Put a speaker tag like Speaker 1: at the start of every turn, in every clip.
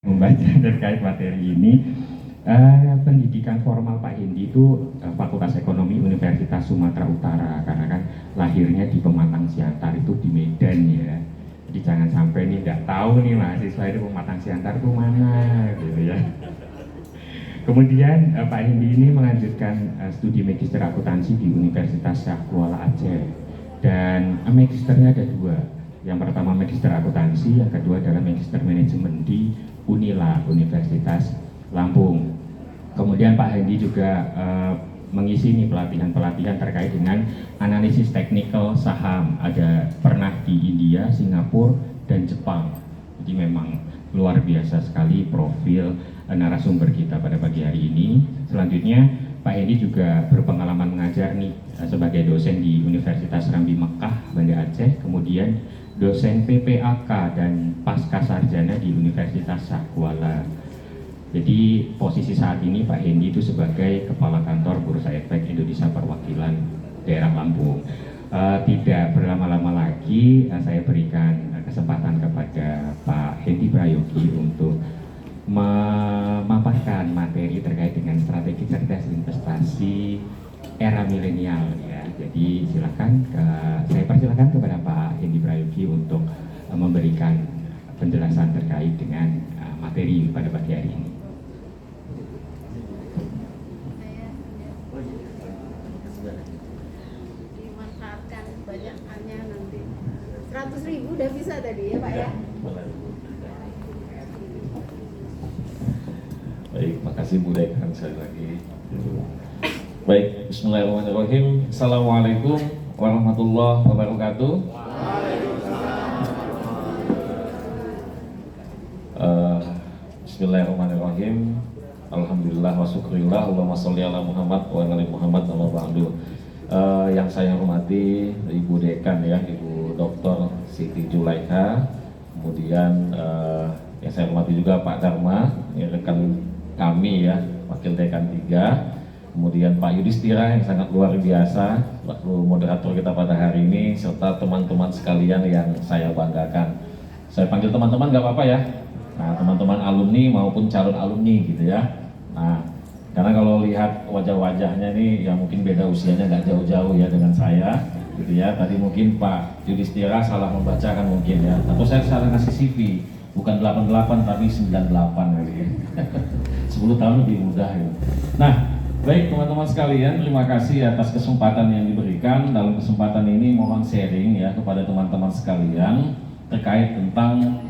Speaker 1: membaca terkait materi ini. Pendidikan formal Pak Hendi itu Fakultas Ekonomi Universitas Sumatera Utara, karena kan lahirnya di Pematang Siantar itu di Medan ya. Jadi jangan sampai nih nggak tahu nih mahasiswa itu Pematang Siantar itu mana gitu ya. Kemudian Pak Hendi ini melanjutkan studi magister akuntansi di Universitas Syah Kuala Aceh, dan magisternya ada dua. Yang pertama magister akuntansi, yang kedua adalah magister manajemen di Unila Universitas Lampung. Kemudian Pak Hendi juga mengisi nih pelatihan-pelatihan terkait dengan analisis teknikal saham. Ada pernah di India, Singapura, dan Jepang. Jadi memang luar biasa sekali profil narasumber kita pada pagi hari ini. Selanjutnya Pak Hendi juga berpengalaman mengajar nih sebagai dosen di Universitas Rambi Mekah, Banda Aceh, kemudian dosen PPAK dan pasca sarjana di Universitas Syah Kuala. Jadi posisi saat ini Pak Hendi itu sebagai Kepala Kantor Bursa Efek Indonesia Perwakilan Daerah Lampung. Tidak berlama-lama lagi, saya berikan kesempatan kepada Pak Hendi Prayogi untuk memaparkan materi terkait dengan strategi cerdas investasi era milenial ya. Jadi silakan, saya persilakan kepada Pak Hendi Prayogi untuk memberikan penjelasan terkait dengan materi pada pagi hari ini.
Speaker 2: Dimanfaatkan banyakannya nanti 100.000 udah bisa tadi ya Pak ya.
Speaker 3: Baik, makasih Bu Dekan sekali lagi. Baik, bismillahirrahmanirrahim. Assalamualaikum warahmatullahi wabarakatuh. Bismillahirrahmanirrahim. Alhamdulillah wa syukurillah. Allahumma sholli ala Muhammad wa ala Muhammad amma ba'du. Yang saya hormati Ibu Dekan ya, Ibu Dr. Siti Julaikha. Kemudian yang saya hormati juga Pak Dharma, ya, rekan kami ya, Wakil Dekan 3. Kemudian Pak Yudhistira yang sangat luar biasa, moderator kita pada hari ini, serta teman-teman sekalian yang saya banggakan. Saya panggil teman-teman nggak apa-apa ya. Nah, teman-teman alumni maupun calon alumni gitu ya. Nah, karena kalau lihat wajah-wajahnya nih, ya mungkin beda usianya nggak jauh-jauh ya dengan saya, gitu ya. Tadi mungkin Pak Yudhistira salah membacakan mungkin ya, atau saya salah ngasih CV, bukan 88 tapi 98 kali ya. 10 tahun lebih mudah ya. Nah, baik teman-teman sekalian, terima kasih atas kesempatan yang diberikan. Dalam kesempatan ini mohon sharing ya kepada teman-teman sekalian terkait tentang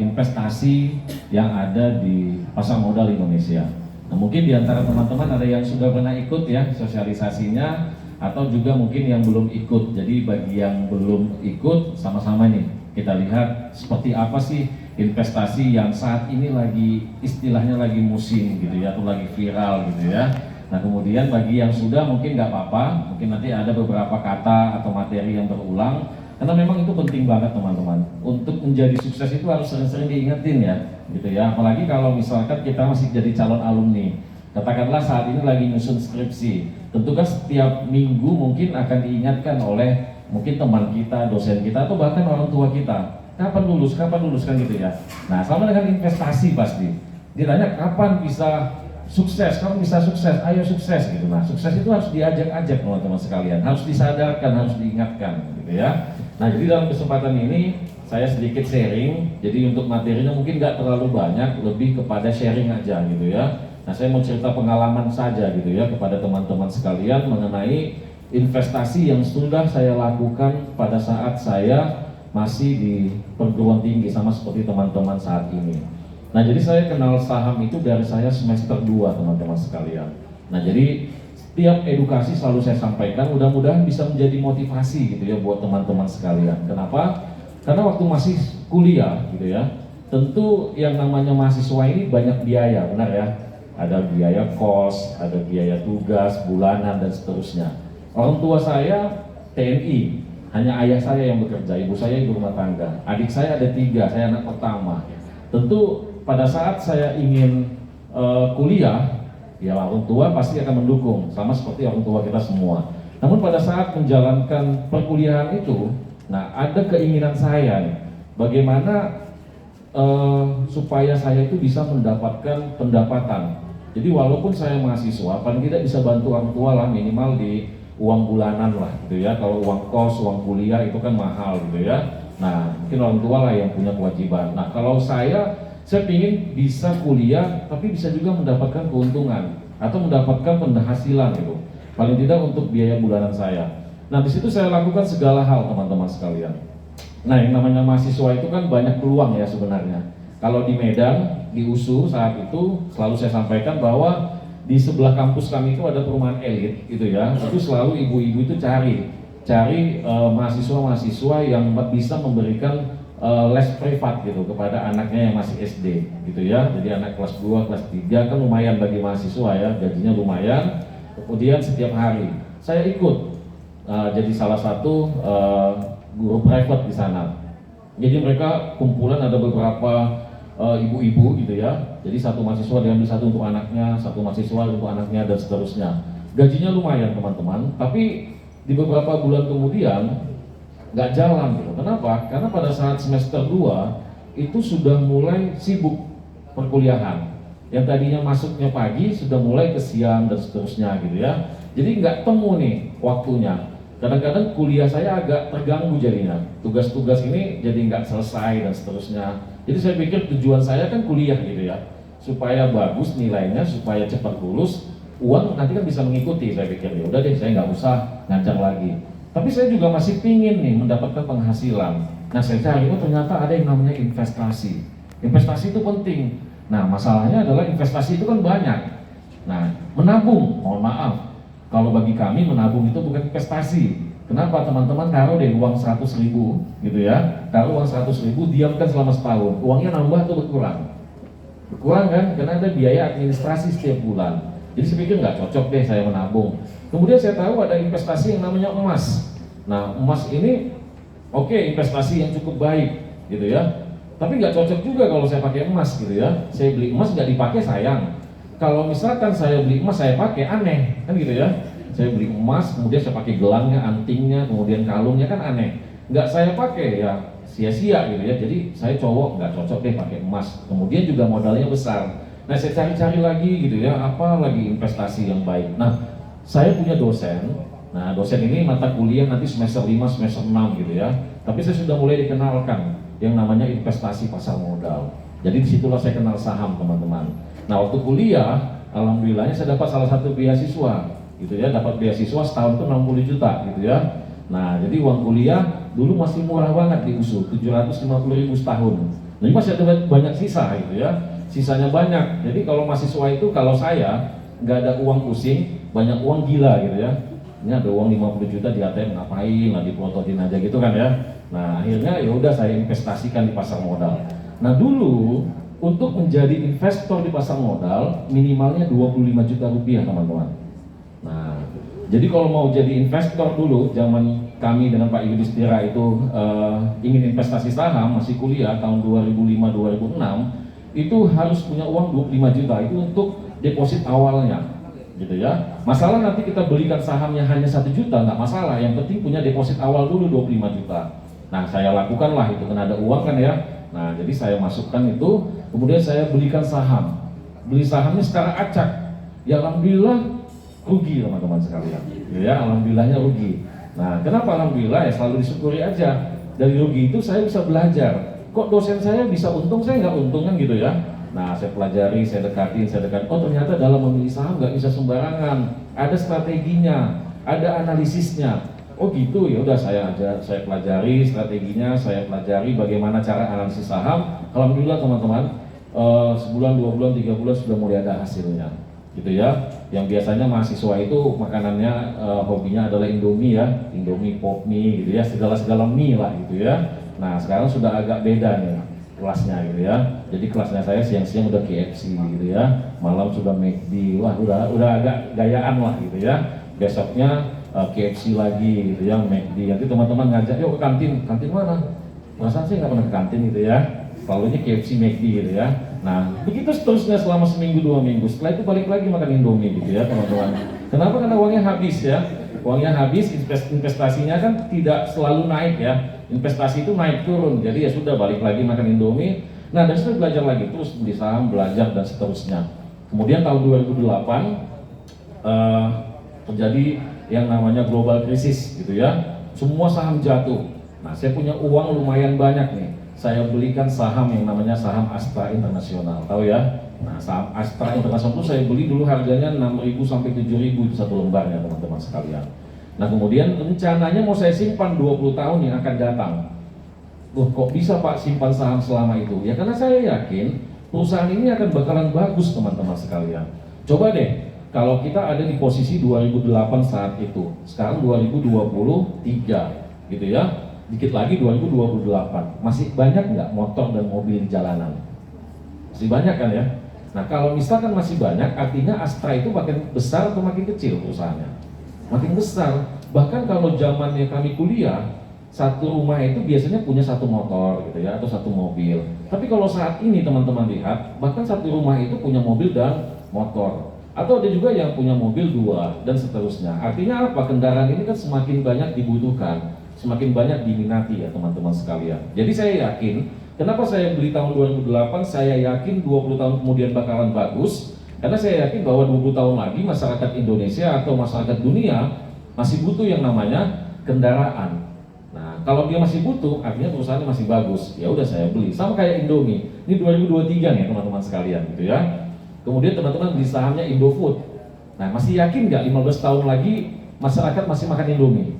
Speaker 3: investasi yang ada di pasar modal Indonesia. Nah, mungkin di antara teman-teman ada yang sudah pernah ikut ya sosialisasinya, atau juga mungkin yang belum ikut. Jadi bagi yang belum ikut, sama-sama nih kita lihat seperti apa sih investasi yang saat ini lagi istilahnya lagi musim gitu ya, atau lagi viral gitu ya. Nah, kemudian bagi yang sudah mungkin nggak apa-apa, mungkin nanti ada beberapa kata atau materi yang berulang, karena memang itu penting banget teman-teman. Untuk menjadi sukses itu harus sering-sering diingetin ya, gitu ya. Apalagi kalau misalkan kita masih jadi calon alumni, katakanlah saat ini lagi nyusun skripsi, tentu kan setiap minggu mungkin akan diingatkan oleh mungkin teman kita, dosen kita, atau bahkan orang tua kita, kapan lulus kan gitu ya. Nah, sama dengan investasi pasti ditanya kapan bisa sukses, kamu bisa sukses, ayo sukses gitu. Nah, sukses itu harus diajak-ajak teman-teman sekalian, harus disadarkan, harus diingatkan gitu ya. Nah, jadi dalam kesempatan ini saya sedikit sharing. Jadi untuk materinya mungkin nggak terlalu banyak, lebih kepada sharing aja gitu ya. Nah, saya mau cerita pengalaman saja gitu ya kepada teman-teman sekalian mengenai investasi yang sudah saya lakukan pada saat saya masih di perguruan tinggi, sama seperti teman-teman saat ini. Nah, jadi saya kenal saham itu dari saya semester 2 teman-teman sekalian. Nah, jadi setiap edukasi selalu saya sampaikan, mudah-mudahan bisa menjadi motivasi gitu ya buat teman-teman sekalian. Kenapa? Karena waktu masih kuliah gitu ya, tentu yang namanya mahasiswa ini banyak biaya, benar ya? Ada biaya kos, ada biaya tugas, bulanan, dan seterusnya. Orang tua saya TNI, hanya ayah saya yang bekerja, ibu saya ibu rumah tangga. Adik saya ada 3, saya anak pertama. Tentu pada saat saya ingin kuliah, ya orang tua pasti akan mendukung, sama seperti orang tua kita semua. Namun pada saat menjalankan perkuliahan itu, nah ada keinginan saya nih, bagaimana supaya saya itu bisa mendapatkan pendapatan. Jadi walaupun saya mahasiswa, paling tidak bisa bantu orang tua lah, minimal di uang bulanan lah gitu ya. Kalau uang kos, uang kuliah itu kan mahal gitu ya. Nah, mungkin orang tua lah yang punya kewajiban. Nah, kalau saya ingin bisa kuliah tapi bisa juga mendapatkan keuntungan atau mendapatkan penghasilan gitu. Paling tidak untuk biaya bulanan saya. Nah, di situ saya lakukan segala hal teman-teman sekalian. Nah, yang namanya mahasiswa itu kan banyak peluang ya sebenarnya. Kalau di Medan, di USU saat itu selalu saya sampaikan bahwa di sebelah kampus kami itu ada perumahan elit gitu ya. Itu selalu ibu-ibu itu cari mahasiswa-mahasiswa yang bisa memberikan les privat gitu kepada anaknya yang masih SD gitu ya. Jadi anak kelas 2, kelas 3 kan lumayan bagi mahasiswa ya, gajinya lumayan. Kemudian setiap hari saya ikut jadi salah satu guru private di sana. Jadi mereka kumpulan ada beberapa ibu-ibu gitu ya. Jadi satu mahasiswa diambil satu untuk anaknya, satu mahasiswa untuk anaknya dan seterusnya. Gajinya lumayan teman-teman, tapi di beberapa bulan kemudian nggak jalan gitu. Kenapa? Karena pada saat semester 2 itu sudah mulai sibuk perkuliahan. Yang tadinya masuknya pagi sudah mulai ke siang dan seterusnya gitu ya. Jadi nggak temu nih waktunya. Kadang-kadang kuliah saya agak terganggu jadinya. Tugas-tugas ini jadi nggak selesai dan seterusnya. Jadi saya pikir tujuan saya kan kuliah gitu ya, supaya bagus nilainya, supaya cepat lulus, uang nanti kan bisa mengikuti. Saya pikir ya udah deh, saya nggak usah ngajar lagi. Tapi saya juga masih pingin nih mendapatkan penghasilan. Nah saya cari, oh ternyata ada yang namanya investasi. Investasi itu penting. Nah masalahnya adalah investasi itu kan banyak. Nah menabung, mohon maaf, kalau bagi kami menabung itu bukan investasi. Kenapa teman-teman taruh deh uang 100.000 gitu ya, taruh uang 100.000, diamkan selama setahun, uangnya nambah atau berkurang? Berkurang kan, karena ada biaya administrasi setiap bulan. Jadi saya pikir nggak cocok deh saya menabung. Kemudian saya tahu ada investasi yang namanya emas. Nah emas ini oke, investasi yang cukup baik gitu ya, tapi nggak cocok juga kalau saya pakai emas gitu ya. Saya beli emas nggak dipakai sayang. Kalau misalkan saya beli emas saya pakai aneh kan gitu ya. Saya beli emas, kemudian saya pakai gelangnya, antingnya, kemudian kalungnya kan aneh. Nggak saya pakai ya sia-sia gitu ya. Jadi saya cowok nggak cocok deh pakai emas. Kemudian juga modalnya besar. Nah saya cari-cari lagi gitu ya, apa lagi investasi yang baik. Nah saya punya dosen. Nah dosen ini mata kuliah nanti semester 5, semester 6 gitu ya. Tapi saya sudah mulai dikenalkan yang namanya investasi pasar modal. Jadi disitulah saya kenal saham teman-teman. Nah waktu kuliah, alhamdulillahnya saya dapat salah satu beasiswa gitu ya, dapat beasiswa setahun itu 60 juta gitu ya. Nah jadi uang kuliah dulu masih murah banget di USU, 750.000 setahun. Nah ini masih ada banyak sisa gitu ya, sisanya banyak. Jadi kalau mahasiswa itu, kalau saya nggak ada uang pusing, banyak uang gila gitu ya. Ini ada uang 50 juta di ATM, ngapain lah, dipelototin aja gitu kan ya. Nah akhirnya ya udah saya investasikan di pasar modal. Nah dulu untuk menjadi investor di pasar modal minimalnya 25 juta rupiah teman-teman. Nah, jadi kalau mau jadi investor dulu, zaman kami dengan Pak Yudhistira itu ingin investasi saham, masih kuliah tahun 2005-2006, itu harus punya uang 25 juta, itu untuk deposit awalnya, gitu ya. Masalah nanti kita belikan sahamnya hanya 1 juta, nggak masalah, yang penting punya deposit awal dulu 25 juta. Nah, saya lakukan lah itu, kan ada uang kan ya. Nah, jadi saya masukkan itu, kemudian saya belikan saham. Beli sahamnya secara acak, ya alhamdulillah rugi teman-teman sekalian, ya alhamdulillahnya rugi. Nah kenapa alhamdulillah? Ya selalu disyukuri aja. Dari rugi itu saya bisa belajar. Kok dosen saya bisa untung, saya nggak untung kan gitu ya. Nah saya pelajari, saya dekatin. Oh ternyata dalam memilih saham nggak bisa sembarangan. Ada strateginya, ada analisisnya. Oh gitu, ya udah saya pelajari strateginya, saya pelajari bagaimana cara analisis saham. Alhamdulillah teman-teman, sebulan, 2 bulan, 3 bulan sudah mulai ada hasilnya. Gitu ya, yang biasanya mahasiswa itu makanannya hobinya adalah Indomie ya, Indomie, pop mie gitu ya, segala mie lah gitu ya. Nah sekarang sudah agak beda nih kelasnya gitu ya. Jadi kelasnya saya siang-siang udah KFC gitu ya, malam sudah McD, wah udah agak gayaan lah gitu ya. Besoknya KFC lagi gitu ya, McD. Nanti teman-teman ngajak yuk ke kantin mana? Perasaan sih nggak pernah ke kantin gitu ya, selalunya KFC, McD gitu ya. Nah, begitu seterusnya selama seminggu 2 minggu. Setelah itu balik lagi makan Indomie gitu ya teman-teman. Kenapa? Karena uangnya habis ya. Uangnya habis, investasinya kan tidak selalu naik ya. Investasi itu naik turun. Jadi ya sudah balik lagi makan Indomie. Nah dari situ belajar lagi, terus beli saham, belajar dan seterusnya. Kemudian tahun 2008 terjadi yang namanya global krisis gitu ya, semua saham jatuh. Nah saya punya uang lumayan banyak nih, saya belikan saham yang namanya saham Astra Internasional, tahu ya? Nah saham Astra Internasional itu saya beli dulu harganya 6.000 sampai 7.000 itu satu lembarnya teman-teman sekalian. Nah kemudian rencananya mau saya simpan 20 tahun yang akan datang. Loh kok bisa Pak simpan saham selama itu? Ya karena saya yakin perusahaan ini akan bakalan bagus teman-teman sekalian. Coba deh, kalau kita ada di posisi 2008 saat itu, sekarang 2023 gitu ya, dikit lagi 2028, masih banyak nggak motor dan mobil di jalanan? Masih banyak kan ya? Nah kalau misalkan masih banyak, artinya Astra itu makin besar atau makin kecil perusahaannya? Makin besar. Bahkan kalau zamannya kami kuliah, satu rumah itu biasanya punya satu motor gitu ya, atau satu mobil. Tapi kalau saat ini teman-teman lihat, bahkan satu rumah itu punya mobil dan motor. Atau ada juga yang punya mobil 2 dan seterusnya. Artinya apa? Kendaraan ini kan semakin banyak dibutuhkan, semakin banyak diminati ya teman-teman sekalian. Jadi saya yakin, kenapa saya beli tahun 2008, saya yakin 20 tahun kemudian bakalan bagus. Karena saya yakin bahwa 20 tahun lagi masyarakat Indonesia atau masyarakat dunia masih butuh yang namanya kendaraan. Nah, kalau dia masih butuh, artinya perusahaannya masih bagus. Ya udah saya beli. Sama kayak Indomie. Ini 2023 nih teman-teman sekalian, gitu ya. Kemudian teman-teman beli sahamnya Indofood. Nah, masih yakin nggak 15 tahun lagi masyarakat masih makan Indomie?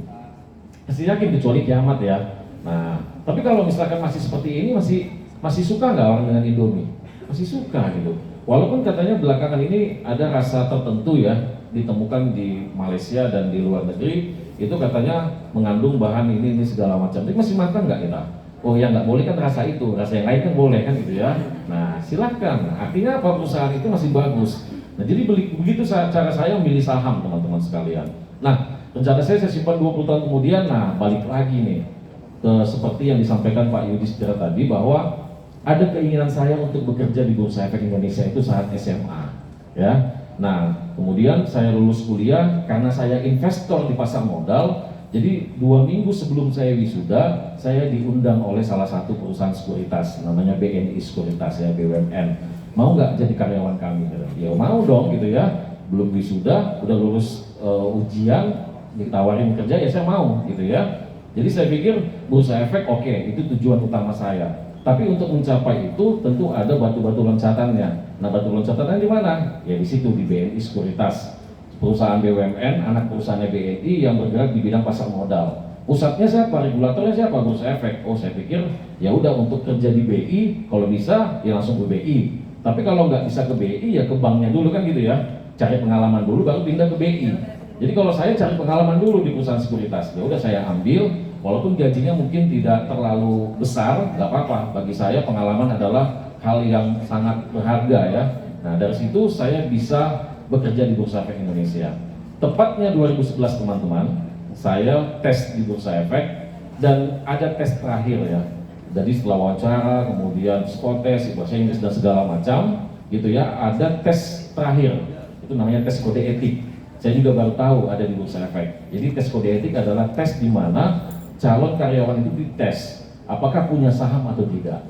Speaker 3: Masih yakin kecuali kiamat ya. Nah, tapi kalau misalkan masih seperti ini, masih suka nggak orang dengan Indomie? Masih suka gitu. Walaupun katanya belakangan ini ada rasa tertentu ya ditemukan di Malaysia dan di luar negeri, itu katanya mengandung bahan ini segala macam. Tapi masih makan nggak kita? Oh ya nggak boleh kan rasa itu, rasa yang lain kan boleh kan gitu ya. Nah silahkan. Artinya apa, perusahaan itu masih bagus. Nah jadi begitu cara saya memilih saham teman-teman sekalian. Nah rencana saya simpan 20 tahun kemudian. Nah balik lagi nih ke seperti yang disampaikan Pak Yudhistira tadi, bahwa ada keinginan saya untuk bekerja di Bursa Efek Indonesia itu saat SMA ya. Nah, kemudian saya lulus kuliah karena saya investor di pasar modal. Jadi 2 minggu sebelum saya wisuda, saya diundang oleh salah satu perusahaan sekuritas, namanya BNI Sekuritas ya, BUMN. Mau nggak jadi karyawan kami? Ya mau dong gitu ya. Belum wisuda, udah lulus ujian, ditawarin kerja ya saya mau gitu ya. Jadi saya pikir Bursa Efek oke, itu tujuan utama saya. Tapi untuk mencapai itu tentu ada batu-batu loncatannya. Nah batu loncatannya di mana? Ya di situ, di BNI Sekuritas, perusahaan BUMN, anak perusahaannya BNI yang bergerak di bidang pasar modal. Pusatnya siapa? Regulatornya siapa? Bursa Efek. Oh saya pikir ya udah untuk kerja di BI, kalau bisa ya langsung ke BI. Tapi kalau nggak bisa ke BI ya ke banknya dulu kan gitu ya. Cari pengalaman dulu baru pindah ke BI. Jadi kalau saya cari pengalaman dulu di perusahaan sekuritas, ya udah saya ambil. Walaupun gajinya mungkin tidak terlalu besar, nggak apa-apa. Bagi saya pengalaman adalah hal yang sangat berharga ya. Nah dari situ saya bisa bekerja di Bursa Efek Indonesia. Tepatnya 2011 teman-teman, saya tes di Bursa Efek dan ada tes terakhir ya. Jadi setelah wawancara, kemudian psikotes, bahasa Inggris dan segala macam, gitu ya. Ada tes terakhir, itu namanya tes kode etik. Saya juga baru tahu ada di Bursa Efek. Jadi tes kode etik adalah tes di mana calon karyawan itu dites apakah punya saham atau tidak.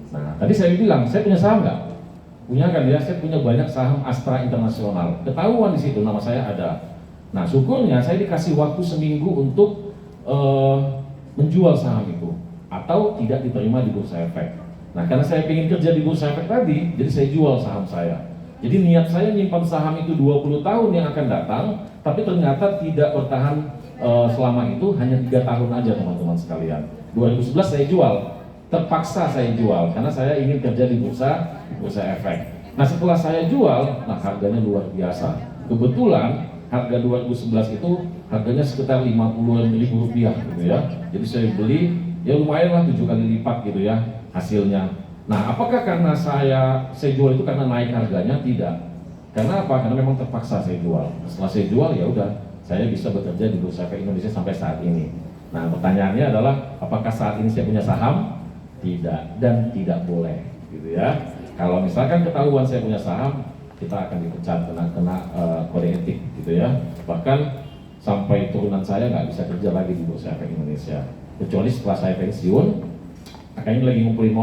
Speaker 3: Nah tadi saya bilang saya punya saham nggak? Punya kan ya, saya punya banyak saham Astra Internasional. Ketahuan di situ nama saya ada. Nah syukurnya saya dikasih waktu seminggu untuk menjual saham itu atau tidak diterima di Bursa Efek. Nah karena saya ingin kerja di Bursa Efek tadi, jadi saya jual saham saya. Jadi niat saya nyimpan saham itu 20 tahun yang akan datang, tapi ternyata tidak bertahan selama itu, hanya 3 tahun aja teman-teman sekalian. 2011 saya jual, terpaksa saya jual karena saya ingin kerja di Bursa Efek. Nah setelah saya jual, nah harganya luar biasa. Kebetulan harga 2011 itu harganya sekitar Rp50.000 gitu ya. Jadi saya beli ya lumayan lah 7 kali lipat gitu ya hasilnya. Nah apakah karena saya jual itu karena naik harganya? Tidak. Karena apa? Karena memang terpaksa saya jual. Setelah saya jual ya udah, saya bisa bekerja di Bursa Efek Indonesia sampai saat ini. Nah pertanyaannya adalah apakah saat ini saya punya saham? Tidak, dan tidak boleh gitu ya. Kalau misalkan ketahuan saya punya saham, kita akan dipecat, kena kode etik gitu ya. Bahkan sampai turunan saya nggak bisa kerja lagi di Bursa Efek Indonesia, kecuali setelah saya pensiun Makanya lagi ngumpulin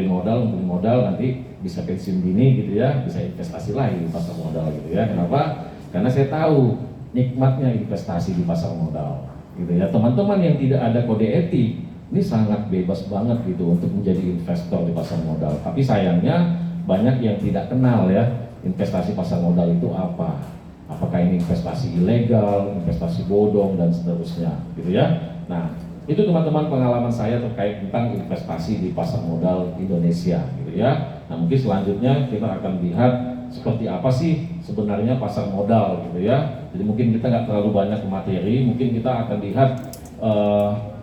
Speaker 3: modal, nanti bisa pensiun dini gitu ya, bisa investasi lagi di pasar modal gitu ya. Kenapa? Karena saya tahu nikmatnya investasi di pasar modal gitu ya. Teman-teman yang tidak ada kode etik ini sangat bebas banget gitu untuk menjadi investor di pasar modal. Tapi sayangnya banyak yang tidak kenal ya investasi pasar modal itu apa. Apakah ini investasi ilegal, investasi bodong dan seterusnya gitu ya. Nah, itu teman-teman pengalaman saya terkait tentang investasi di pasar modal Indonesia gitu ya. Nah, mungkin selanjutnya kita akan lihat seperti apa sih sebenarnya pasar modal gitu ya. Jadi mungkin kita nggak terlalu banyak ke materi, mungkin kita akan lihat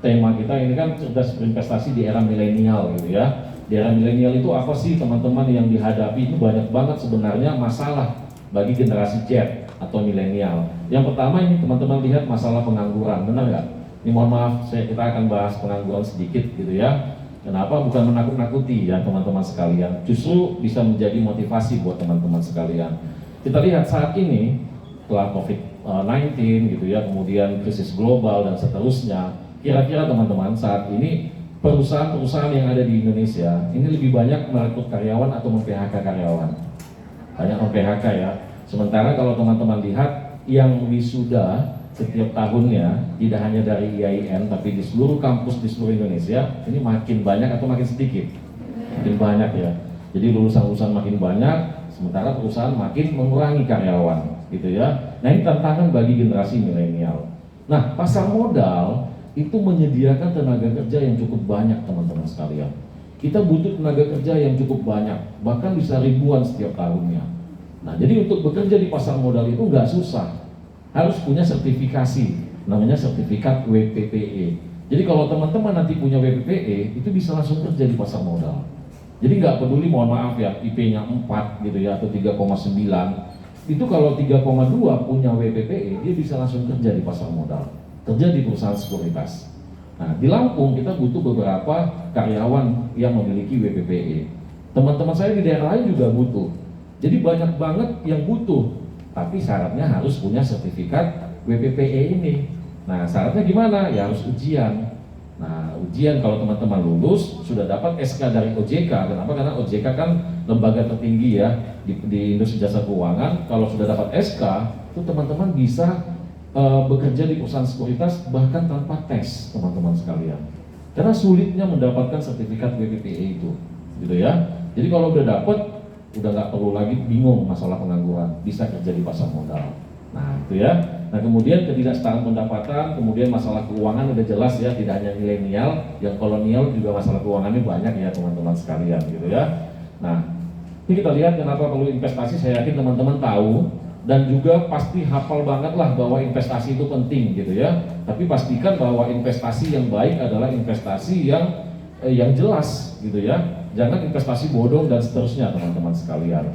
Speaker 3: tema kita ini kan sudah berinvestasi di era milenial gitu ya. Di era milenial itu apa sih teman-teman yang dihadapi? Itu banyak banget sebenarnya masalah bagi generasi Z atau milenial. Yang pertama ini teman-teman lihat masalah pengangguran, benar nggak? Ini mohon maaf, kita akan bahas pengangguran sedikit gitu ya. Kenapa? Bukan menakut-nakuti ya teman-teman sekalian. Justru bisa menjadi motivasi buat teman-teman sekalian. Kita lihat saat ini setelah COVID-19 gitu ya, kemudian krisis global dan seterusnya. Kira-kira teman-teman saat ini perusahaan-perusahaan yang ada di Indonesia ini lebih banyak merekrut karyawan atau mem-PHK karyawan? Banyak mem-PHK ya. Sementara kalau teman-teman lihat yang wisuda setiap tahunnya tidak hanya dari IAIN tapi di seluruh kampus di seluruh Indonesia ini makin banyak atau makin sedikit? Makin banyak ya. Jadi lulusan-lulusan makin banyak, sementara perusahaan makin mengurangi karyawan gitu ya. Nah, ini tantangan bagi generasi milenial. Nah, pasar modal itu menyediakan tenaga kerja yang cukup banyak teman-teman sekalian. Kita butuh tenaga kerja yang cukup banyak, bahkan bisa ribuan setiap tahunnya. Nah, jadi untuk bekerja di pasar modal itu nggak susah. Harus punya sertifikasi, namanya sertifikat WPPE. Jadi kalau teman-teman nanti punya WPPE, itu bisa langsung kerja di pasar modal. Jadi nggak peduli, mohon maaf ya, IP-nya 4 gitu ya, atau 3,9. Itu kalau 3,2 punya WPPE, dia bisa langsung kerja di pasar modal, kerja di perusahaan sekuritas. Nah, di Lampung kita butuh beberapa karyawan yang memiliki WPPE. Teman-teman saya di daerah lain juga butuh. Jadi banyak banget yang butuh. Tapi syaratnya harus punya sertifikat WPPE ini. Nah, syaratnya gimana? Ya harus ujian. Nah, ujian kalau teman-teman lulus sudah dapat SK dari OJK. Kenapa? Karena OJK kan lembaga tertinggi ya di industri jasa keuangan. Kalau sudah dapat SK, itu teman-teman bisa bekerja di perusahaan sekuritas bahkan tanpa tes, teman-teman sekalian. Karena sulitnya mendapatkan sertifikat WPPE itu, gitu ya. Jadi kalau udah dapat, udah nggak perlu lagi bingung masalah pengangguran, bisa kerja di pasar modal. Nah itu ya. Nah kemudian ketidaksetaraan pendapatan, kemudian masalah keuangan udah jelas ya, tidak hanya milenial, yang kolonial juga masalah keuangannya banyak ya teman-teman sekalian gitu ya. Nah ini kita lihat kenapa perlu investasi. Saya yakin teman-teman tahu dan juga pasti hafal banget lah bahwa investasi itu penting gitu ya. Tapi pastikan bahwa investasi yang baik adalah investasi yang jelas gitu ya. Jangan investasi bodong dan seterusnya teman-teman sekalian.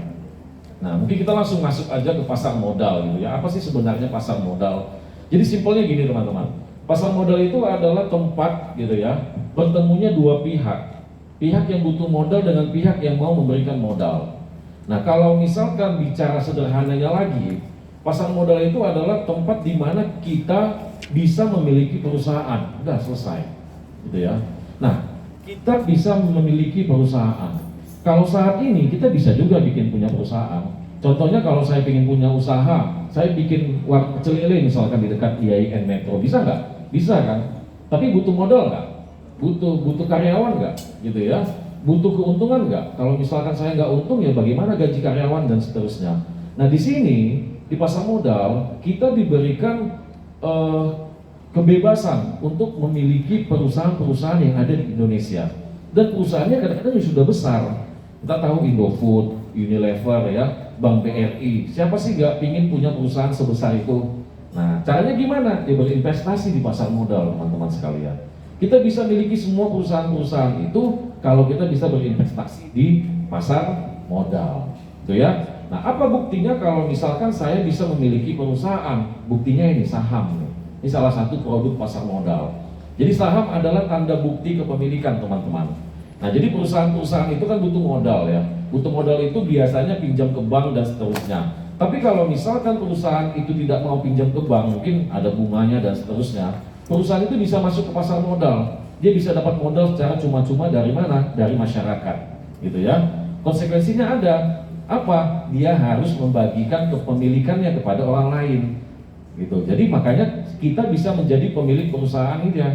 Speaker 3: Nah mungkin kita langsung masuk aja ke pasar modal gitu ya. Apa sih sebenarnya pasar modal? Jadi simpelnya gini teman-teman. Pasar modal itu adalah tempat gitu ya, bertemunya dua pihak. Pihak yang butuh modal dengan pihak yang mau memberikan modal. Nah kalau misalkan bicara sederhananya lagi, pasar modal itu adalah tempat di mana kita bisa memiliki perusahaan. Udah selesai gitu ya. Nah kita bisa memiliki perusahaan. Kalau saat ini kita bisa juga bikin punya perusahaan. Contohnya kalau saya ingin punya usaha, saya bikin warung pecel lele misalkan di dekat IAIN Metro, bisa nggak? Bisa kan? Tapi butuh modal nggak? Butuh karyawan nggak? Gitu ya? Butuh keuntungan nggak? Kalau misalkan saya nggak untung ya bagaimana gaji karyawan dan seterusnya. Nah di sini di pasar modal kita diberikan kebebasan untuk memiliki perusahaan-perusahaan yang ada di Indonesia, dan perusahaannya kadang-kadang sudah besar. Kita tahu Indofood, Unilever ya, Bank BRI. Siapa sih nggak pingin punya perusahaan sebesar itu? Nah caranya gimana? Ya berinvestasi di pasar modal teman-teman sekalian. Kita bisa miliki semua perusahaan-perusahaan itu kalau kita bisa berinvestasi di pasar modal, gitu ya. Nah apa buktinya kalau misalkan saya bisa memiliki perusahaan? Buktinya ini saham. Ini salah satu produk pasar modal. Jadi saham adalah tanda bukti kepemilikan teman-teman. Nah jadi perusahaan-perusahaan itu kan butuh modal ya. Butuh modal itu biasanya pinjam ke bank dan seterusnya. Tapi kalau misalkan perusahaan itu tidak mau pinjam ke bank, mungkin ada bunganya dan seterusnya. Perusahaan itu bisa masuk ke pasar modal. dia bisa dapat modal secara cuma-cuma dari mana? Dari masyarakat, gitu ya. Konsekuensinya ada apa? Dia harus membagikan kepemilikannya kepada orang lain, gitu. Jadi makanya kita bisa menjadi pemilik perusahaan ini ya.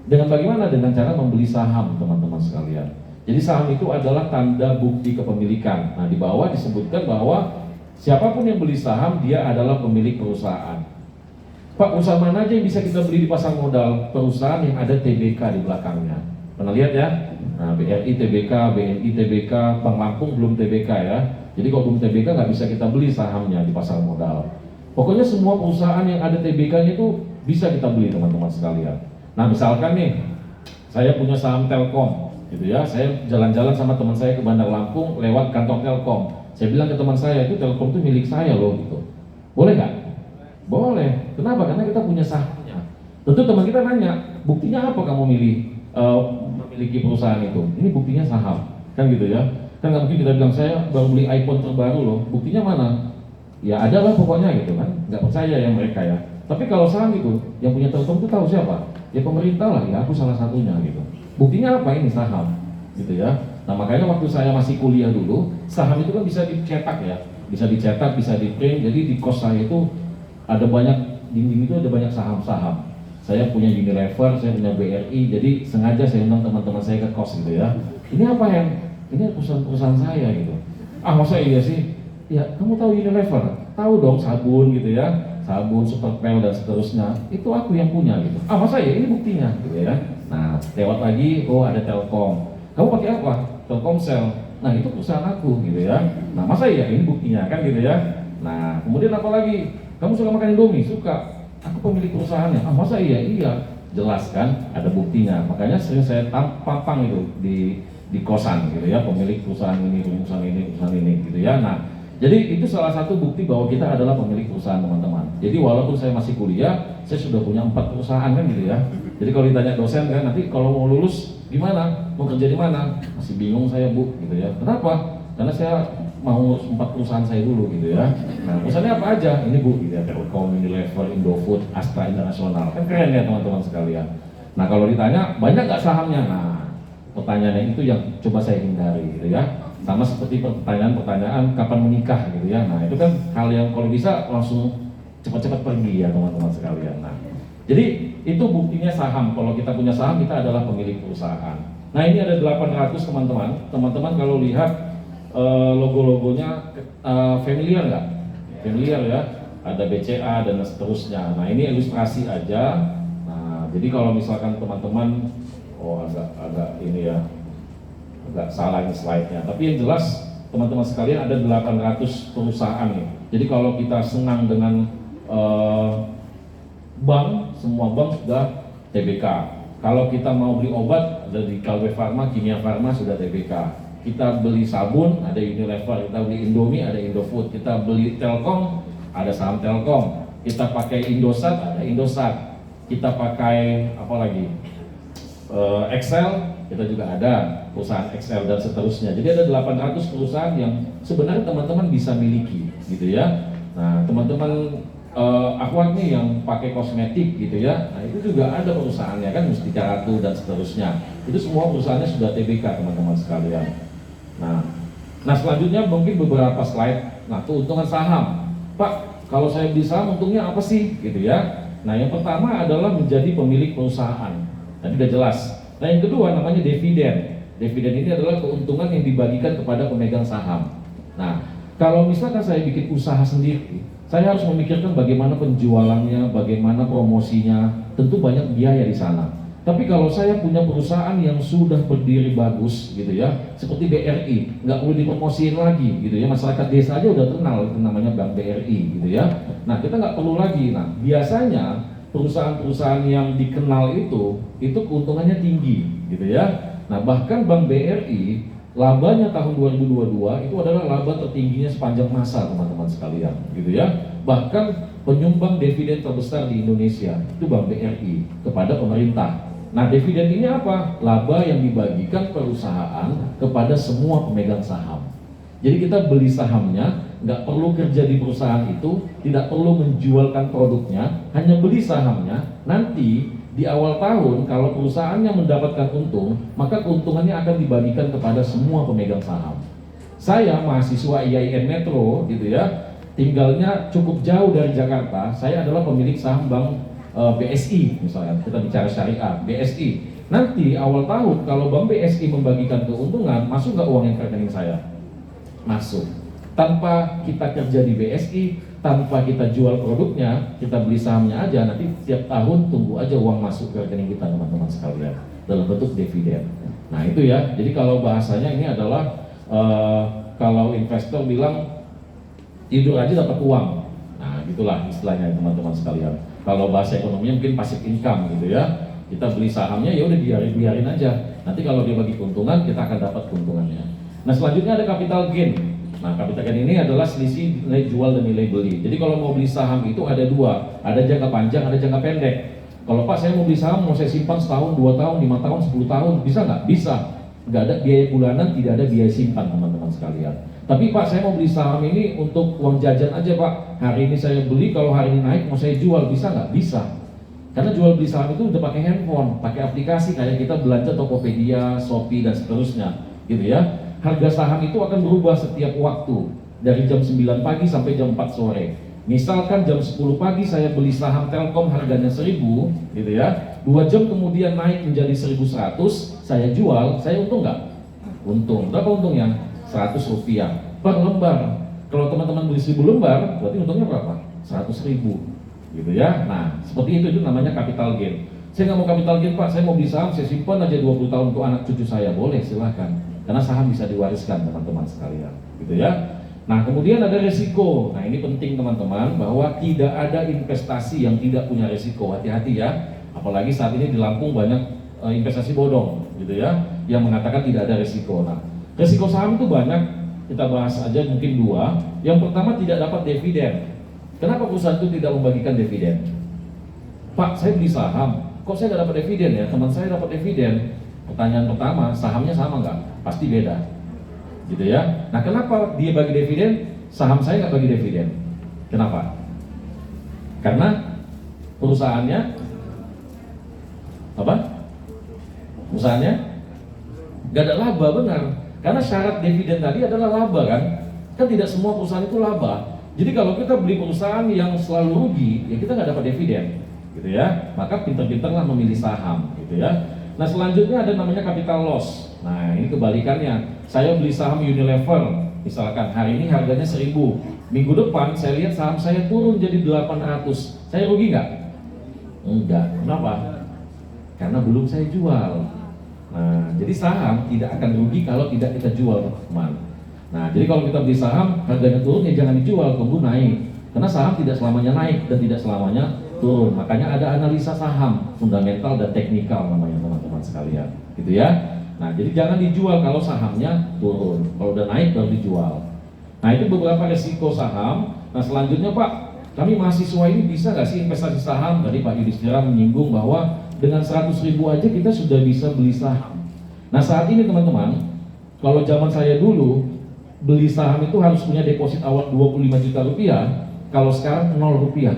Speaker 3: Dengan bagaimana? Dengan cara membeli saham, teman-teman sekalian. Jadi saham itu adalah tanda bukti kepemilikan. Nah, di bawah disebutkan bahwa siapapun yang beli saham, dia adalah pemilik perusahaan. Pak, perusahaan mana aja yang bisa kita beli di pasar modal? Perusahaan yang ada TBK di belakangnya. Pernah lihat ya? Nah, BRI TBK, BNI TBK, Bank Lampung belum TBK ya. Jadi kalau belum TBK nggak bisa kita beli sahamnya di pasar modal. Pokoknya semua perusahaan yang ada TBK-nya itu bisa kita beli, teman-teman sekalian. Nah, misalkan nih, saya punya saham Telkom, gitu ya. Saya jalan-jalan sama teman saya ke Bandar Lampung lewat kantor Telkom. Saya bilang ke teman saya, itu Telkom itu milik saya loh, gitu. Boleh nggak? Boleh. Kenapa? Karena kita punya sahamnya. Tentu teman kita nanya, buktinya apa kamu memiliki perusahaan itu? Ini buktinya saham, kan gitu ya. Kan nggak mungkin kita bilang, saya baru beli iPhone terbaru loh, buktinya mana? Ya ada lah pokoknya gitu kan, nggak percaya ya mereka ya. Tapi kalau saham itu, yang punya Telkom itu tahu siapa? Ya pemerintah lah, ya aku salah satunya gitu. Buktinya apa? Ini saham, gitu ya. Nah makanya waktu saya masih kuliah dulu, saham itu kan bisa dicetak ya, bisa dicetak, bisa di print. Jadi di kos saya itu ada banyak, dinding itu ada banyak saham-saham. Saya punya Unilever, saya punya BRI, jadi sengaja saya undang teman-teman saya ke kos gitu ya. Ini apa yang? Ini perusahaan saya gitu. Ah masa iya sih? Ya kamu tahu Unilever? Tahu dong, sabun gitu ya, sabun, Superpel dan seterusnya. Itu aku yang punya gitu. Ah masa ya? Ini buktinya gitu ya. Nah lewat lagi, oh ada Telkom. Kamu pakai apa? Telkomsel. Nah itu perusahaan aku gitu ya. Nah masa ya? Ini buktinya kan gitu ya. Nah kemudian apa lagi? Kamu suka makan Indomie? Suka. Aku pemilik perusahaannya. Ah masa iya? Iya. Jelas kan? Ada buktinya. Makanya sering saya pampang itu di kosan gitu ya. Pemilik perusahaan ini, perusahaan ini gitu ya. Nah, jadi itu salah satu bukti bahwa kita adalah pemilik perusahaan, teman-teman. Jadi walaupun saya masih kuliah, saya sudah punya 4 perusahaan kan gitu ya. Jadi kalau ditanya dosen kan, nanti kalau mau lulus gimana? Mau kerja di mana? Masih bingung saya Bu, gitu ya. Kenapa? Karena saya mau 4 perusahaan saya dulu gitu ya. Nah, perusahaannya apa aja? Ini Bu, gitu ya, Telkom, Unilever, Indofood, Astra Internasional. Kan keren ya teman-teman sekalian. Nah, kalau ditanya banyak nggak sahamnya? Nah, pertanyaannya itu yang coba saya hindari gitu ya. Sama seperti pertanyaan-pertanyaan kapan menikah gitu ya. Nah, itu kan hal yang kalau bisa langsung cepat-cepat pergi ya teman-teman sekalian. Nah, jadi itu buktinya saham. Kalau kita punya saham, kita adalah pemilik perusahaan. Nah, ini ada 800 teman-teman. Teman-teman kalau lihat logo-logonya familiar nggak? Familiar ya, ada BCA dan seterusnya. Nah ini ilustrasi aja. Nah jadi kalau misalkan teman-teman, oh agak ini ya, agak salah ini slide-nya. Tapi yang jelas teman-teman sekalian ada 800 perusahaan nih. Jadi kalau kita senang dengan bank, semua bank sudah TBK. Kalau kita mau beli obat, ada di Kalbe Farma, Kimia Farma sudah TBK. Kita beli sabun, ada Unilever. Kita beli Indomie, ada Indofood. Kita beli Telkom, ada saham Telkom. Kita pakai Indosat, ada Indosat. Kita pakai apa lagi? Excel, kita juga ada perusahaan Excel dan seterusnya. Jadi ada 800 perusahaan yang sebenarnya teman-teman bisa miliki, gitu ya. Nah, teman-teman Akhwat nih yang pakai kosmetik gitu ya, nah itu juga ada perusahaannya kan, Mustika Ratu dan seterusnya. Itu semua perusahaannya sudah TBK teman-teman sekalian. Nah selanjutnya mungkin beberapa slide. Nah keuntungan saham, Pak, kalau saya beli saham untungnya apa sih gitu ya. Nah yang pertama adalah menjadi pemilik perusahaan, tadi udah jelas. Nah yang kedua namanya dividen. Dividen ini adalah keuntungan yang dibagikan kepada pemegang saham. Nah kalau misalkan saya bikin usaha sendiri, saya harus memikirkan bagaimana penjualannya, bagaimana promosinya, tentu banyak biaya di sana. Tapi kalau saya punya perusahaan yang sudah berdiri bagus gitu ya, seperti BRI, nggak perlu dipromosiin lagi gitu ya, masyarakat desa aja udah kenal itu namanya Bank BRI gitu ya. Nah kita nggak perlu lagi. Nah biasanya perusahaan-perusahaan yang dikenal itu keuntungannya tinggi gitu ya. Nah bahkan Bank BRI labanya tahun 2022 itu adalah laba tertingginya sepanjang masa teman-teman sekalian gitu ya. Bahkan penyumbang dividen terbesar di Indonesia itu Bank BRI kepada pemerintah. Nah dividen ini apa? Laba yang dibagikan perusahaan kepada semua pemegang saham. Jadi kita beli sahamnya, nggak perlu kerja di perusahaan itu, tidak perlu menjualkan produknya, hanya beli sahamnya. Nanti
Speaker 4: Di awal tahun, kalau perusahaannya mendapatkan untung, maka keuntungannya akan dibagikan kepada semua pemegang saham. Saya mahasiswa IAIN Metro, gitu ya, tinggalnya cukup jauh dari Jakarta. Saya adalah pemilik saham bank BSI, misalnya kita bicara syariah, BSI. Nanti awal tahun, kalau bank BSI membagikan keuntungan, masuk nggak uang yang ke rekening saya? Masuk. Tanpa kita kerja di BSI, tanpa kita jual produknya, kita beli sahamnya aja, nanti tiap tahun tunggu aja uang masuk ke rekening kita, teman-teman sekalian, dalam bentuk dividen. Nah itu ya, jadi kalau bahasanya ini adalah kalau investor bilang tidur aja dapat uang. Nah gitulah istilahnya teman-teman sekalian. Kalau bahasa ekonominya mungkin passive income gitu ya. Kita beli sahamnya ya udah biarin aja. Nanti kalau dia bagi keuntungan, kita akan dapat keuntungannya. Nah selanjutnya ada capital gain. Nah, capital gain ini adalah selisih nilai jual dan nilai beli. Jadi kalau mau beli saham itu ada dua, ada jangka panjang, ada jangka pendek. Kalau Pak saya mau beli saham, mau saya simpan setahun, 2 tahun, 5 tahun, 10 tahun, bisa nggak? Bisa. Nggak ada biaya bulanan, tidak ada biaya simpan teman-teman sekalian. Tapi Pak saya mau beli saham ini untuk uang jajan aja Pak. Hari ini saya beli, kalau hari ini naik mau saya jual, bisa nggak? Bisa. Karena jual beli saham itu udah pakai handphone, pakai aplikasi kayak kita belanja Tokopedia, Shopee dan seterusnya, gitu ya. Harga saham itu akan berubah setiap waktu dari jam 9 pagi sampai jam 4 sore. Misalkan jam 10 pagi saya beli saham Telkom harganya 1.000, gitu ya. 2 jam kemudian naik menjadi 1.100, saya jual, saya untung nggak? Untung. Berapa untungnya? 100 rupiah per lembar. Kalau teman-teman beli 1.000 lembar, berarti untungnya berapa? 100.000, gitu ya. Nah, seperti itu namanya capital gain. Saya nggak mau capital gain Pak, saya mau beli saham, saya simpan aja 20 tahun untuk anak cucu saya, boleh silahkan. Karena saham bisa diwariskan teman-teman sekalian, gitu ya. Nah kemudian ada resiko. Nah ini penting teman-teman, bahwa tidak ada investasi yang tidak punya resiko. Hati-hati ya. Apalagi saat ini di Lampung banyak investasi bodong, gitu ya, yang mengatakan tidak ada resiko. Nah resiko saham itu banyak. Kita bahas aja mungkin 2. Yang pertama, tidak dapat dividen. Kenapa perusahaan itu tidak membagikan dividen? Pak saya beli saham, kok saya nggak dapat dividen ya? Teman saya dapat dividen. Pertanyaan pertama, sahamnya sama nggak? Pasti beda, gitu ya. Nah kenapa dia bagi dividen, saham saya nggak bagi dividen? Kenapa? Karena perusahaannya apa? Perusahaannya nggak ada laba, benar. Karena syarat dividen tadi adalah laba kan? Kan tidak semua perusahaan itu laba. Jadi kalau kita beli perusahaan yang selalu rugi, ya kita nggak dapat dividen, gitu ya. Maka pintar-pintarlah memilih saham, gitu ya. Nah selanjutnya ada namanya capital loss. Nah ini kebalikannya. Saya beli saham Unilever, misalkan hari ini harganya 1.000. Minggu depan saya lihat saham saya turun jadi 800. Saya rugi nggak? Enggak. Kenapa? Karena belum saya jual. Nah jadi saham tidak akan rugi kalau tidak kita jual, teman. Nah jadi kalau kita beli saham harganya turun, ya jangan dijual, tunggu naik. Karena saham tidak selamanya naik dan tidak selamanya turun. Makanya ada analisa saham, fundamental dan teknikal namanya teman-teman sekalian, gitu ya. Nah jadi jangan dijual kalau sahamnya turun, kalau udah naik baru dijual. Nah itu beberapa resiko saham. Nah selanjutnya Pak, kami mahasiswa ini bisa nggak sih investasi saham? Tadi Pak Yudhistira menyinggung bahwa dengan 100.000 aja kita sudah bisa beli saham. Nah saat ini teman-teman, kalau zaman saya dulu beli saham itu harus punya deposit awal 25 juta rupiah, kalau sekarang 0 rupiah.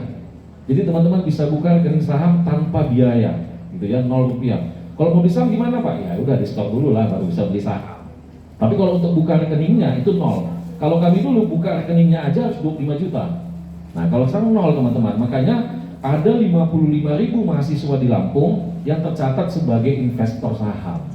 Speaker 4: Jadi teman-teman bisa buka rekening saham tanpa biaya, gitu ya, 0 rupiah. Kalau mau beli saham gimana Pak? Ya udah di store dulu lah baru bisa beli saham. Tapi kalau untuk buka rekeningnya itu 0. Kalau kami dulu buka rekeningnya aja harus 25 juta. Nah kalau sekarang 0 teman-teman. Makanya ada 55.000 mahasiswa di Lampung yang tercatat sebagai investor saham.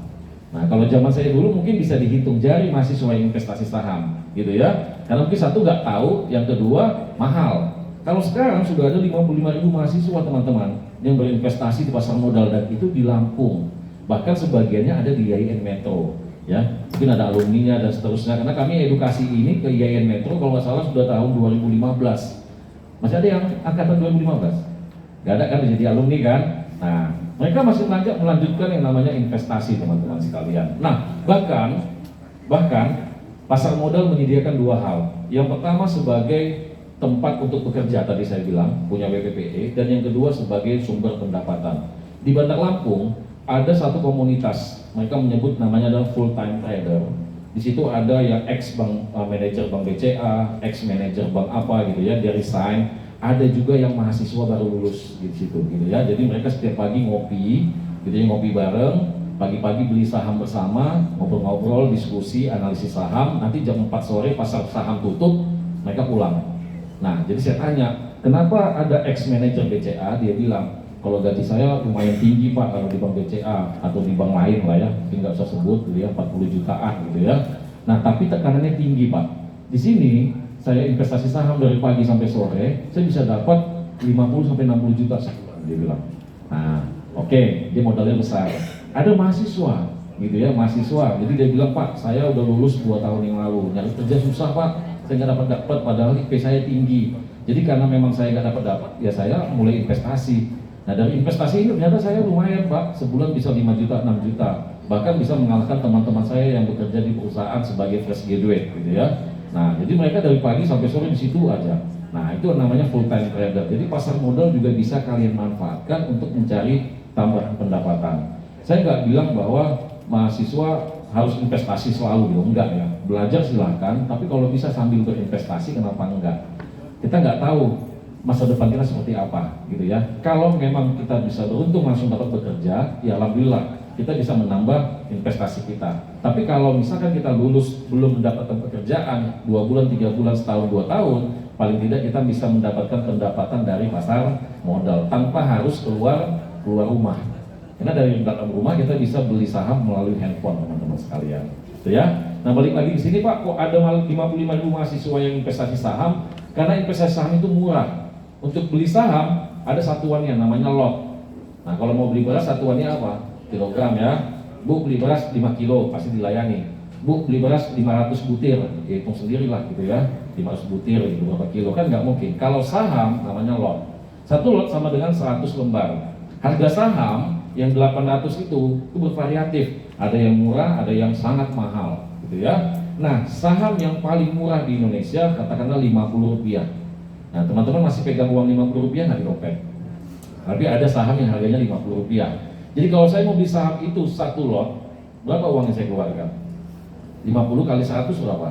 Speaker 4: Nah kalau zaman saya dulu mungkin bisa dihitung jari mahasiswa yang investasi saham, gitu ya. Karena mungkin satu nggak tahu, yang kedua mahal. Kalau sekarang sudah ada 55.000 mahasiswa teman-teman yang berinvestasi di pasar modal, dan itu di Lampung. Bahkan sebagiannya ada di IAIN Metro, ya. Mungkin ada alumninya dan seterusnya. Karena kami edukasi ini ke IAIN Metro kalau nggak salah sudah tahun 2015. Masih ada yang angkatan 2015? Nggak ada kan, jadi alumni kan? Nah, mereka masih melanjutkan yang namanya investasi teman-teman sekalian. Nah, bahkan pasar modal menyediakan 2 hal. Yang pertama sebagai tempat untuk bekerja, tadi saya bilang punya BPPE, dan yang kedua sebagai sumber pendapatan. Di Bandar Lampung ada satu komunitas, mereka menyebut namanya adalah full time trader. Di situ ada yang ex bank manajer bank BCA, ex manajer bank apa gitu ya, dia resign. ada juga yang mahasiswa baru lulus di situ gitu ya. Jadi mereka setiap pagi ngopi, gitu ya, ngopi bareng, pagi-pagi beli saham bersama, ngobrol-ngobrol, diskusi, analisis saham. Nanti jam 4 sore pasar saham tutup, mereka pulang. Nah, jadi saya tanya, kenapa ada ex-manager BCA? Dia bilang, kalau gaji saya lumayan tinggi Pak kalau di bank BCA atau di bank lain lah ya, mungkin nggak usah sebut, gitu ya, 40 jutaan gitu ya. Nah, tapi tekanannya tinggi Pak. Di sini saya investasi saham dari pagi sampai sore, saya bisa dapat 50 sampai 60 juta sebulan, dia bilang. Nah, oke, dia modalnya besar. Ada mahasiswa, gitu ya, mahasiswa. Jadi dia bilang, Pak, saya udah lulus 2 tahun yang lalu, nyari kerja susah Pak, saya nggak dapat padahal IP saya tinggi. Jadi karena memang saya nggak dapat, ya saya mulai investasi. Nah, dari investasi ini ternyata saya lumayan Pak, sebulan bisa 5 juta, 6 juta. Bahkan bisa mengalahkan teman-teman saya yang bekerja di perusahaan sebagai fresh graduate, gitu ya. Nah, jadi mereka dari pagi sampai sore di situ aja. Nah, itu namanya full time trader. Jadi pasar modal juga bisa kalian manfaatkan untuk mencari tambahan pendapatan. Saya nggak bilang bahwa mahasiswa harus investasi selalu, gitu. Enggak ya. Belajar silahkan, tapi kalau bisa sambil berinvestasi, kenapa enggak? Kita nggak tahu masa depan kita seperti apa, gitu ya. Kalau memang kita bisa beruntung langsung dapat bekerja, ya alhamdulillah. Kita bisa menambah investasi kita. Tapi kalau misalkan kita lulus belum mendapatkan pekerjaan 2 bulan, 3 bulan, setahun, 2 tahun, paling tidak kita bisa mendapatkan pendapatan dari pasar modal tanpa harus keluar rumah. Karena dari dalam rumah kita bisa beli saham melalui handphone, teman-teman sekalian. Gitu ya. Nah, balik lagi di sini Pak, kok ada 55.000 mahasiswa yang investasi saham? Karena investasi saham itu murah. Untuk beli saham ada satuannya namanya lot. Nah, kalau mau beli beras satuannya apa? Kilogram ya. Bu, beli beras 5 kilo pasti dilayani. Bu, beli beras 500 butir, ya hitung sendirilah gitu ya. 500 butir itu berapa kilo, kan nggak mungkin. Kalau saham namanya lot. Satu lot sama dengan 100 lembar. Harga saham yang 800 itu bervariatif. Ada yang murah, ada yang sangat mahal gitu ya. Nah, saham yang paling murah di Indonesia katakanlah Rp50. Nah, teman-teman masih pegang uang Rp50 nggak di dompet? Tapi ada saham yang harganya Rp50. Jadi kalau saya mau beli saham itu satu lot, berapa uang yang saya keluarkan? 50 kali 100 berapa?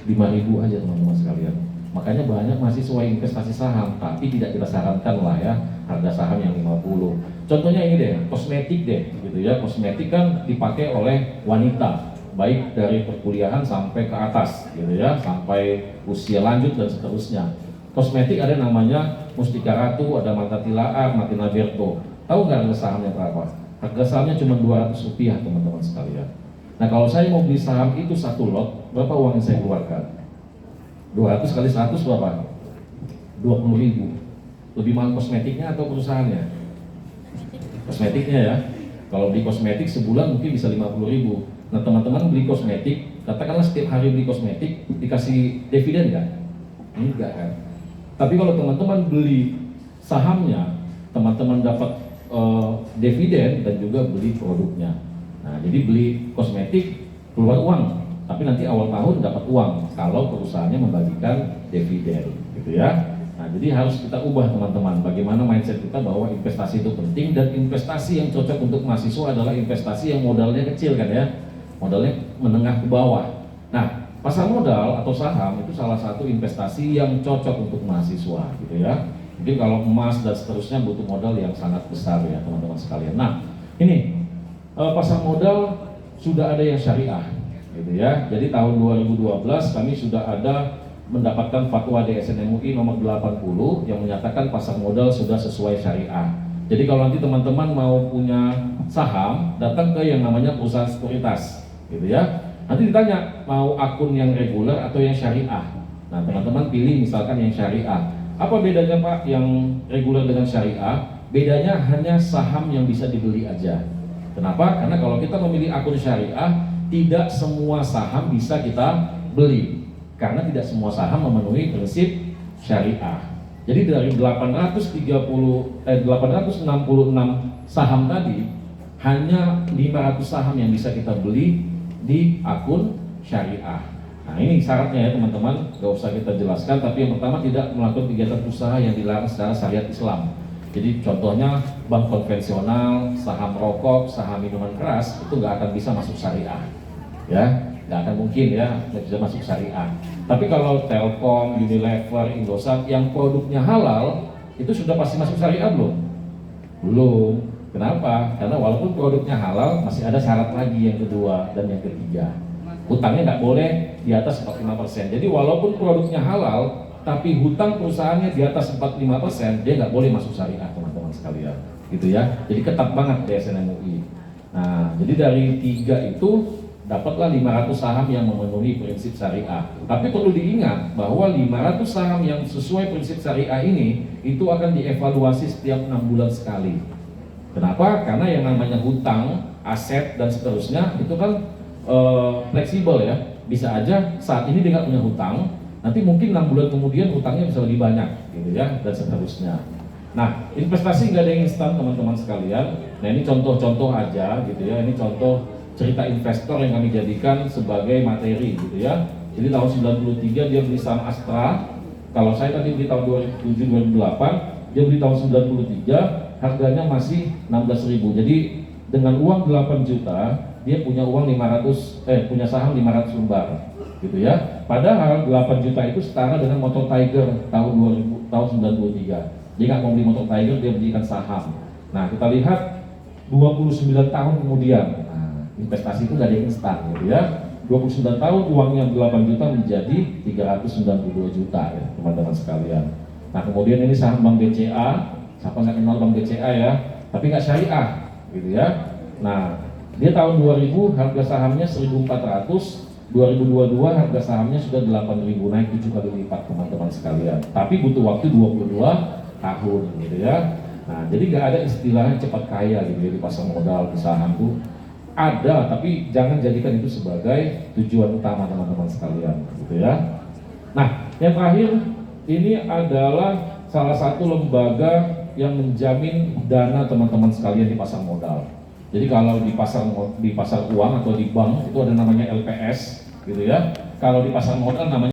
Speaker 4: 5.000 aja teman-teman sekalian. Makanya banyak mahasiswa yang investasi saham, tapi tidak kita sarankan lah ya harga saham yang 50. Contohnya ini deh, kosmetik deh, gitu ya. Kosmetik kan dipakai oleh wanita, baik dari perkuliahan sampai ke atas, gitu ya, sampai usia lanjut dan seterusnya. Kosmetik ada namanya Mustika Ratu, ada Marta Tilaar, Martina Berto. Tahu nggak harga sahamnya berapa? Harga sahamnya cuma Rp200 teman-teman sekalian. Nah, kalau saya mau beli saham itu satu lot, berapa uang yang saya keluarkan? 200 kali 100 berapa? 20.000. Lebih mahal kosmetiknya atau perusahaannya? Kosmetiknya ya. Kalau beli kosmetik sebulan mungkin bisa 50.000. Nah, teman-teman beli kosmetik, katakanlah setiap hari beli kosmetik, dikasih dividen nggak? Enggak kan? Tapi kalau teman-teman beli sahamnya, teman-teman dapat dividen dan juga beli produknya. Nah, jadi beli kosmetik keluar uang, tapi nanti awal tahun dapat uang kalau perusahaannya membagikan dividen, gitu ya. Nah, jadi harus kita ubah teman-teman, bagaimana mindset kita bahwa investasi itu penting, dan investasi yang cocok untuk mahasiswa adalah investasi yang modalnya kecil kan ya, modalnya menengah ke bawah. Nah, pasar modal atau saham itu salah satu investasi yang cocok untuk mahasiswa, gitu ya. Mungkin kalau emas dan seterusnya butuh modal yang sangat besar ya teman-teman sekalian. Nah, ini pasar modal sudah ada yang syariah, gitu ya. Jadi tahun 2012 kami sudah ada mendapatkan fatwa DSN MUI nomor 80 yang menyatakan pasar modal sudah sesuai syariah. Jadi kalau nanti teman-teman mau punya saham, datang ke yang namanya perusahaan sekuritas, gitu ya. Nanti ditanya mau akun yang reguler atau yang syariah. Nah, teman-teman pilih misalkan yang syariah. Apa bedanya Pak yang reguler dengan syariah? Bedanya hanya saham yang bisa dibeli aja. Kenapa? Karena kalau kita memilih akun syariah, tidak semua saham bisa kita beli. Karena tidak semua saham memenuhi prinsip syariah. Jadi dari 866 saham tadi, hanya 500 saham yang bisa kita beli di akun syariah. Nah, ini syaratnya ya teman-teman, gak usah kita jelaskan, tapi yang pertama tidak melakukan kegiatan usaha yang dilarang secara syariat Islam. Jadi contohnya bank konvensional, saham rokok, saham minuman keras itu nggak akan bisa masuk syariah. Ya, nggak akan mungkin ya nggak bisa masuk syariah. Tapi kalau Telkom, Unilever, Indosat yang produknya halal itu sudah pasti masuk syariah belum? Belum. Kenapa? Karena walaupun produknya halal masih ada syarat lagi yang kedua dan yang ketiga. Hutangnya nggak boleh di atas 45%. Jadi walaupun produknya halal tapi hutang perusahaannya di atas 45%, dia nggak boleh masuk syariah, teman-teman sekalian, gitu ya. Jadi ketat banget DSN MUI. Nah, jadi dari 3 itu dapatlah 500 saham yang memenuhi prinsip syariah. Tapi perlu diingat bahwa 500 saham yang sesuai prinsip syariah ini itu akan dievaluasi setiap 6 bulan sekali. Kenapa? Karena yang namanya hutang, aset dan seterusnya itu kan fleksibel ya. Bisa aja saat ini dia nggak punya hutang, nanti mungkin 6 bulan kemudian hutangnya bisa lebih banyak, gitu ya, dan seterusnya. Nah, investasi nggak ada yang instan, teman-teman sekalian. Nah, ini contoh-contoh aja, gitu ya. Ini contoh cerita investor yang kami jadikan sebagai materi, gitu ya. Jadi tahun 93 dia beli saham Astra. Kalau saya tadi beli tahun 2007-2008, dia beli tahun 93, harganya masih 16.000. Jadi dengan uang 8 juta, dia punya uang punya saham 500 lembar. Gitu ya. Padahal 8 juta itu setara dengan motor Tiger tahun 93. Dia nggak mau beli motor Tiger, dia belikan saham. Nah, kita lihat 29 tahun kemudian. Nah, investasi itu nggak ada yang instan, gitu ya. 29 tahun uangnya 8 juta menjadi 392 juta ya, teman-teman sekalian. Nah, kemudian ini saham Bank BCA. Siapa nggak kenal Bank BCA ya? Tapi nggak syariah, gitu ya. Nah, dia tahun 2000 harga sahamnya 1.400. 2022 harga sahamnya sudah 8.000, naik 7 kali lipat, teman-teman sekalian. Tapi butuh waktu 22 tahun, gitu ya. Nah, jadi nggak ada istilahnya cepat kaya gitu ya di pasar modal, di saham tuh ada, tapi jangan jadikan itu sebagai tujuan utama, teman-teman sekalian, gitu ya. Nah, yang terakhir ini adalah salah satu lembaga yang menjamin dana teman-teman sekalian di pasar modal. Jadi kalau di pasar uang atau di bank itu ada namanya LPS, gitu ya. Kalau di pasar modal namanya